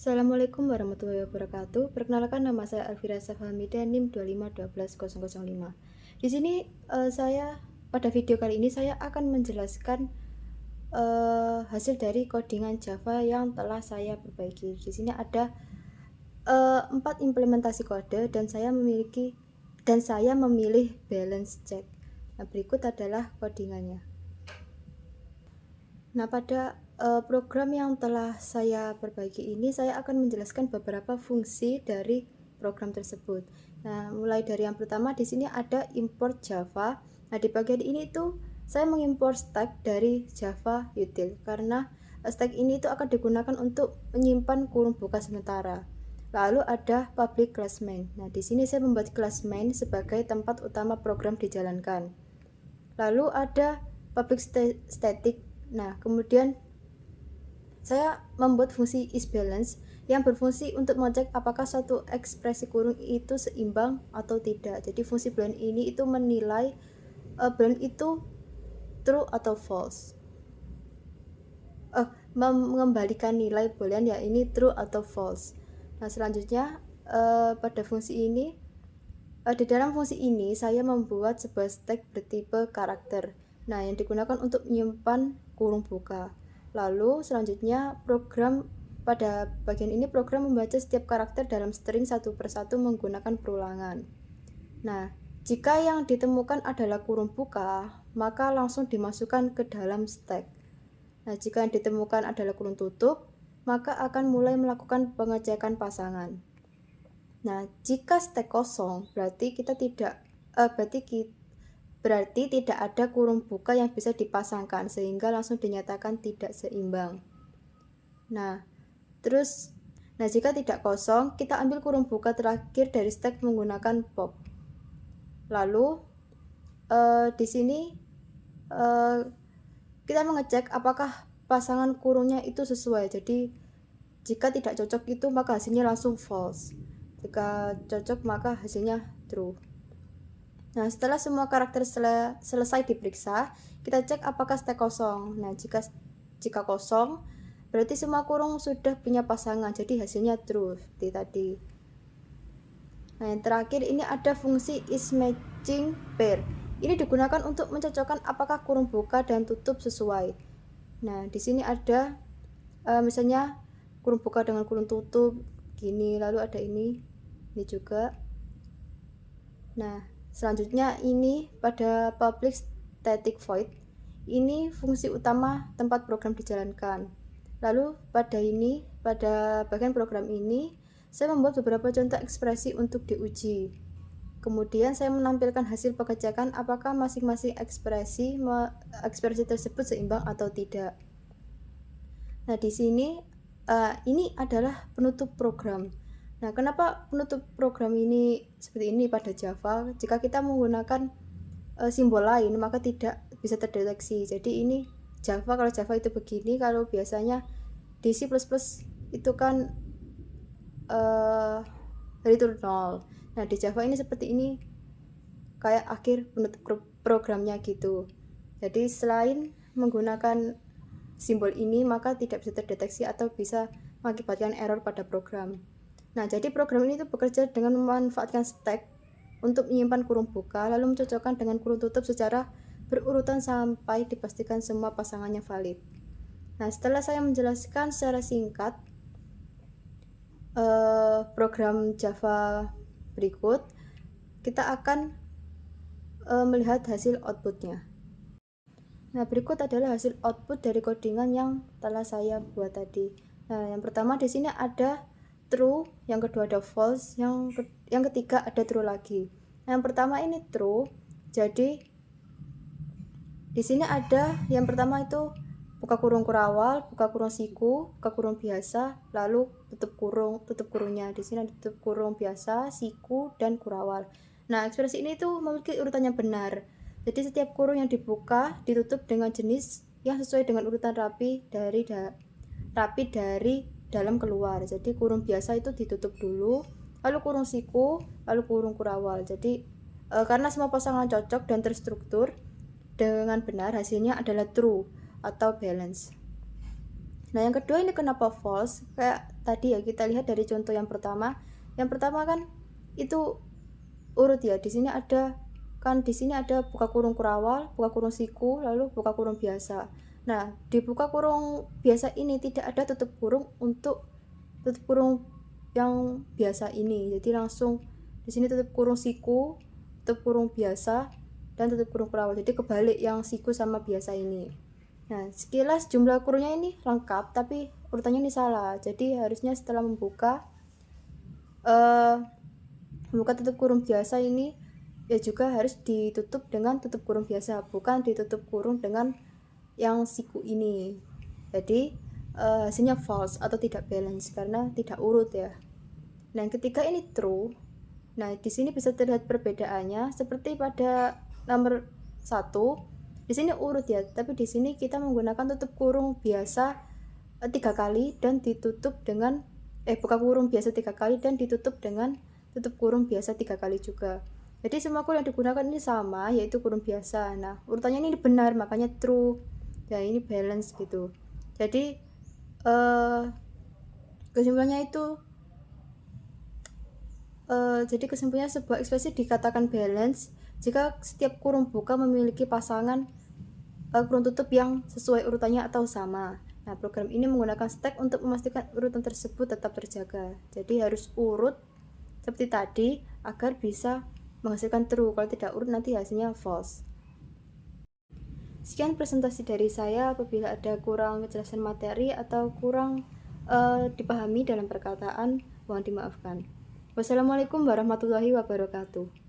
Assalamualaikum warahmatullahi wabarakatuh. Perkenalkan, nama saya Alfira Safhamida, NIM 2512005. Di sini pada video kali ini saya akan menjelaskan hasil dari codingan Java yang telah saya perbaiki. Di sini ada 4 implementasi kode dan saya memilih balance check. Nah, berikut adalah codingannya. Nah, pada program yang telah saya perbaiki ini, saya akan menjelaskan beberapa fungsi dari program tersebut. Nah, mulai dari yang pertama, di sini ada import Java. Nah, di bagian ini tuh saya mengimport stack dari Java util karena stack ini itu akan digunakan untuk menyimpan kurung buka sementara. Lalu ada public class main. Nah, di sini saya membuat class main sebagai tempat utama program dijalankan. Lalu ada public static. Nah, kemudian saya membuat fungsi isBalance yang berfungsi untuk mengecek apakah suatu ekspresi kurung itu seimbang atau tidak. Jadi fungsi boolean ini itu menilai boolean itu true atau false. Mengembalikan nilai boolean ya ini true atau false. Nah, selanjutnya pada fungsi ini di dalam fungsi ini saya membuat sebuah stack bertipe karakter. Nah, yang digunakan untuk menyimpan kurung buka. Lalu selanjutnya pada bagian ini program membaca setiap karakter dalam string satu persatu menggunakan perulangan. Nah, jika yang ditemukan adalah kurung buka, maka langsung dimasukkan ke dalam stack. Nah, jika yang ditemukan adalah kurung tutup, maka akan mulai melakukan pengecekan pasangan. Nah, jika stack kosong, berarti tidak ada kurung buka yang bisa dipasangkan sehingga langsung dinyatakan tidak seimbang. Nah, jika tidak kosong, kita ambil kurung buka terakhir dari stack menggunakan pop. Lalu di sini kita mengecek apakah pasangan kurungnya itu sesuai. Jadi jika tidak cocok itu maka hasilnya langsung false. Jika cocok maka hasilnya true. Nah, setelah semua karakter selesai diperiksa, kita cek apakah stack kosong. Nah, jika kosong, berarti semua kurung sudah punya pasangan, jadi hasilnya true seperti tadi. Nah, yang terakhir ini ada fungsi isMatchingPair. Ini digunakan untuk mencocokkan apakah kurung buka dan tutup sesuai. Nah, di sini ada misalnya kurung buka dengan kurung tutup gini, lalu ada ini juga. Nah, selanjutnya ini pada public static void. Ini fungsi utama tempat program dijalankan. Lalu pada bagian program ini saya membuat beberapa contoh ekspresi untuk diuji. Kemudian saya menampilkan hasil pengecekan apakah masing-masing ekspresi tersebut seimbang atau tidak. Nah, di sini ini adalah penutup program. Nah, kenapa penutup program ini seperti ini pada Java? Jika kita menggunakan simbol lain maka tidak bisa terdeteksi. Jadi ini Java, kalau Java itu begini, kalau biasanya di C++ itu kan return 0. Nah, di Java ini seperti ini, kayak akhir penutup programnya gitu. Jadi selain menggunakan simbol ini maka tidak bisa terdeteksi atau bisa mengakibatkan error pada program. Nah, jadi program ini tuh bekerja dengan memanfaatkan stack untuk menyimpan kurung buka lalu mencocokkan dengan kurung tutup secara berurutan sampai dipastikan semua pasangannya valid. Nah, setelah saya menjelaskan secara singkat program Java berikut, kita akan melihat hasil outputnya. Nah, berikut adalah hasil output dari codingan yang telah saya buat tadi. Nah, yang pertama di sini ada true, yang kedua ada false, yang ketiga ada true lagi. Nah, yang pertama ini true. Jadi di sini ada yang pertama itu buka kurung kurawal, buka kurung siku, buka kurung biasa, lalu tutup kurungnya. Di sini ada tutup kurung biasa, siku, dan kurawal. Nah, ekspresi ini tuh memiliki urutan yang benar. Jadi setiap kurung yang dibuka ditutup dengan jenis yang sesuai dengan urutan rapi dari dalam keluar. Jadi kurung biasa itu ditutup dulu, lalu kurung siku, lalu kurung kurawal. Jadi karena semua pasangan cocok dan terstruktur dengan benar, hasilnya adalah true atau balance. Nah, yang kedua ini kenapa false? Kayak tadi ya, kita lihat dari contoh yang pertama. Yang pertama kan itu urut ya. Di sini ada buka kurung kurawal, buka kurung siku, lalu buka kurung biasa. Nah, di buka kurung biasa ini tidak ada tutup kurung untuk tutup kurung yang biasa ini. Jadi langsung di sini tutup kurung siku, tutup kurung biasa, dan tutup kurung kurawal. Jadi kebalik yang siku sama biasa ini. Nah, sekilas jumlah kurungnya ini lengkap, tapi urutannya ini salah. Jadi harusnya setelah membuka tutup kurung biasa ini ya juga harus ditutup dengan tutup kurung biasa, bukan ditutup kurung dengan yang siku ini. Jadi hasilnya false atau tidak balance karena tidak urut ya. Nah, yang ketiga ini true. Nah, di sini bisa terlihat perbedaannya seperti pada nomor 1. Di sini urut ya, tapi di sini kita menggunakan tutup kurung biasa 3 kali dan ditutup dengan buka kurung biasa 3 kali dan ditutup dengan tutup kurung biasa 3 kali juga. Jadi semua kurung yang digunakan ini sama, yaitu kurung biasa. Nah, urutannya ini benar, makanya true. Ya, ini balance gitu. Jadi kesimpulannya itu kesimpulannya sebuah ekspresi dikatakan balance jika setiap kurung buka memiliki pasangan kurung tutup yang sesuai urutannya atau sama. Nah, program ini menggunakan stack untuk memastikan urutan tersebut tetap terjaga. Jadi harus urut seperti tadi agar bisa menghasilkan true. Kalau tidak urut nanti hasilnya false. Sekian presentasi dari saya. Apabila ada kurang kejelasan materi atau kurang dipahami dalam perkataan, mohon dimaafkan. Wassalamualaikum warahmatullahi wabarakatuh.